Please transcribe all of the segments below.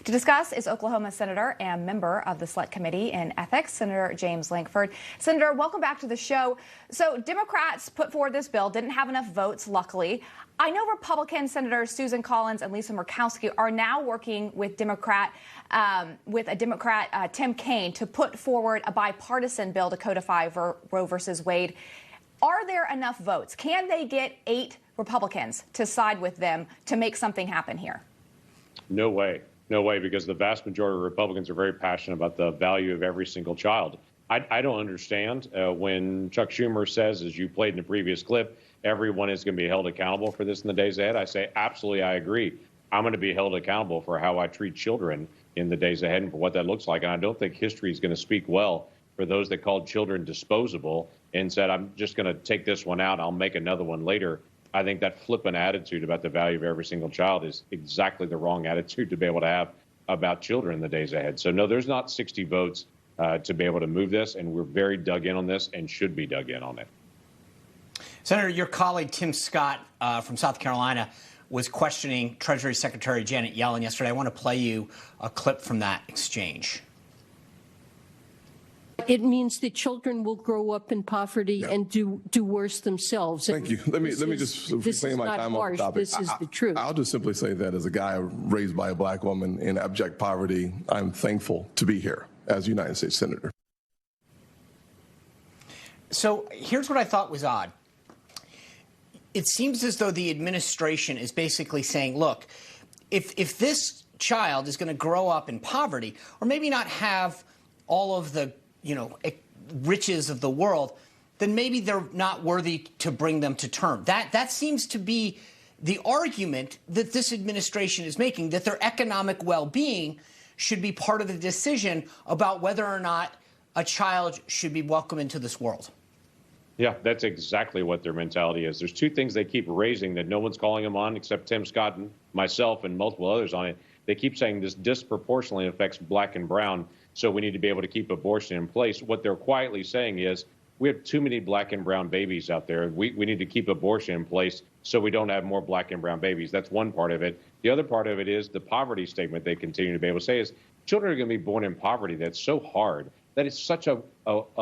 To discuss is Oklahoma Senator and member of the Select Committee in Ethics, Senator James Lankford. Senator, welcome back to the show. So Democrats put forward this bill, didn't have enough votes, luckily. I know Republican Senators Susan Collins and Lisa Murkowski are now working with Democrat Tim Kaine to put forward a bipartisan bill to codify Roe versus Wade. Are there enough votes? Can they get 8 Republicans to side with them to make something happen here? No way. No way, because the vast majority of Republicans are very passionate about the value of every single child. I don't understand when Chuck Schumer says, as you played in the previous clip, everyone is going to be held accountable for this in the days ahead. I say, absolutely, I agree. I'm going to be held accountable for how I treat children in the days ahead and for what that looks like. And I don't think history is going to speak well for those that called children disposable and said, I'm just going to take this one out. I'll make another one later. I think that flippant attitude about the value of every single child is exactly the wrong attitude to be able to have about children in the days ahead. So, no, there's not 60 votes to be able to move this, and we're very dug in on this and should be dug in on it. Senator, your colleague Tim Scott from South Carolina was questioning Treasury Secretary Janet Yellen yesterday. I want to play you a clip from that exchange. It means that children will grow up in poverty and do worse themselves. Thank you. Let me just reclaim my time on the topic. This is the truth. I'll just simply say that as a guy raised by a black woman in abject poverty, I'm thankful to be here as United States Senator. So here's what I thought was odd. It seems as though the administration is basically saying, look, if this child is going to grow up in poverty or maybe not have all of the riches of the world, then maybe they're not worthy to bring them to term. That seems to be the argument that this administration is making, that their economic well-being should be part of the decision about whether or not a child should be welcome into this world. Yeah, that's exactly what their mentality is. There's 2 things they keep raising that no one's calling them on except Tim Scott and myself and multiple others on it. They keep saying this disproportionately affects black and brown, so we need to be able to keep abortion in place. What they're quietly saying is we have too many black and brown babies out there. We need to keep abortion in place so we don't have more black and brown babies. That's one part of it. The other part of it is the poverty statement they continue to be able to say is children are going to be born in poverty. That's so hard. That is such a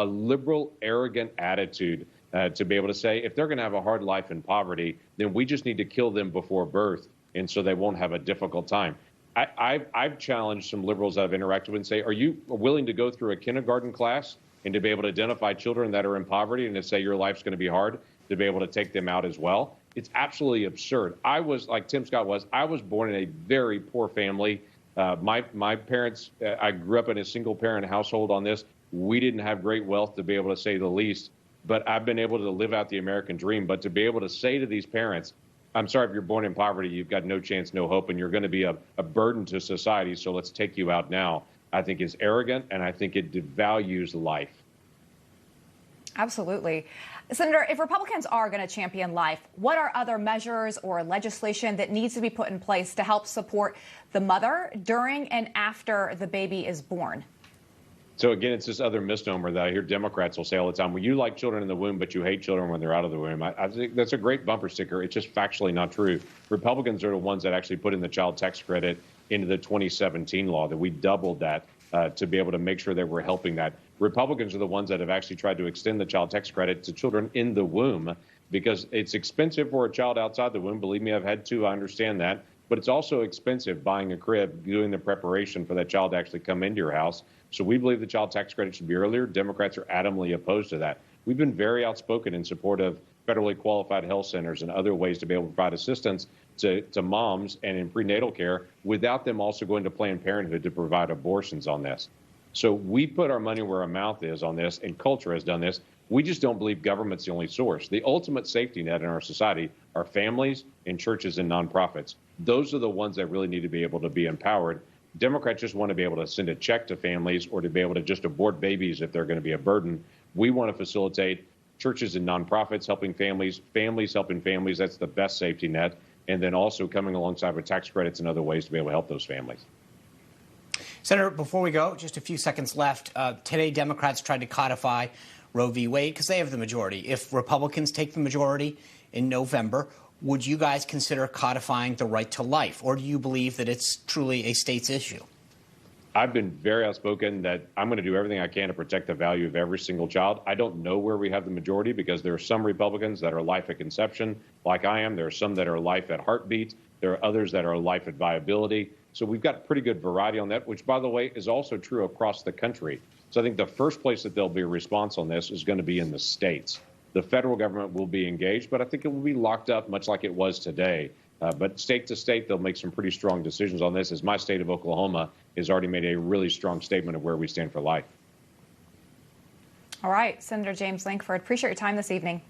liberal, arrogant attitude to be able to say if they're going to have a hard life in poverty, then we just need to kill them before birth, and so they won't have a difficult time. I've challenged some liberals that I've interacted with and say, are you willing to go through a kindergarten class and to be able to identify children that are in poverty and to say your life's going to be hard, to be able to take them out as well? It's absolutely absurd. I was, like Tim Scott was, I was born in a very poor family. My parents, I grew up in a single-parent household on this. We didn't have great wealth, to be able to say the least, but I've been able to live out the American dream. But to be able to say to these parents, I'm sorry, if you're born in poverty, you've got no chance, no hope, and you're going to be a burden to society, so let's take you out now, I think is arrogant, and I think it devalues life. Absolutely. Senator, if Republicans are going to champion life, what are other measures or legislation that needs to be put in place to help support the mother during and after the baby is born? So, again, it's this other misnomer that I hear Democrats will say all the time. Well, you like children in the womb, but you hate children when they're out of the womb. I think that's a great bumper sticker. It's just factually not true. Republicans are the ones that actually put in the child tax credit into the 2017 law, that we doubled that to be able to make sure that we're helping that. Republicans are the ones that have actually tried to extend the child tax credit to children in the womb because it's expensive for a child outside the womb. Believe me, I've had 2. I understand that. But it's also expensive buying a crib, doing the preparation for that child to actually come into your house. So we believe the child tax credit should be earlier. Democrats are adamantly opposed to that. We've been very outspoken in support of federally qualified health centers and other ways to be able to provide assistance to moms and in prenatal care without them also going to Planned Parenthood to provide abortions on this. So we put our money where our mouth is on this, and culture has done this. We just don't believe government's the only source. The ultimate safety net in our society are families and churches and nonprofits. Those are the ones that really need to be able to be empowered. Democrats just want to be able to send a check to families or to be able to just abort babies if they're going to be a burden. We want to facilitate churches and nonprofits helping families, families helping families. That's the best safety net. And then also coming alongside with tax credits and other ways to be able to help those families. Senator, before we go, just a few seconds left. Today, Democrats tried to codify Roe v. Wade because they have the majority. If Republicans take the majority in November, would you guys consider codifying the right to life? Or do you believe that it's truly a state's issue? I've been very outspoken that I'm going to do everything I can to protect the value of every single child. I don't know where we have the majority because there are some Republicans that are life at conception, like I am. There are some that are life at heartbeat. There are others that are life at viability. So we've got pretty good variety on that, which, by the way, is also true across the country. So I think the first place that there'll be a response on this is going to be in the states. The federal government will be engaged, but I think it will be locked up much like it was today. But state to state, they'll make some pretty strong decisions on this, as my state of Oklahoma has already made a really strong statement of where we stand for life. All right, Senator James Lankford, appreciate your time this evening.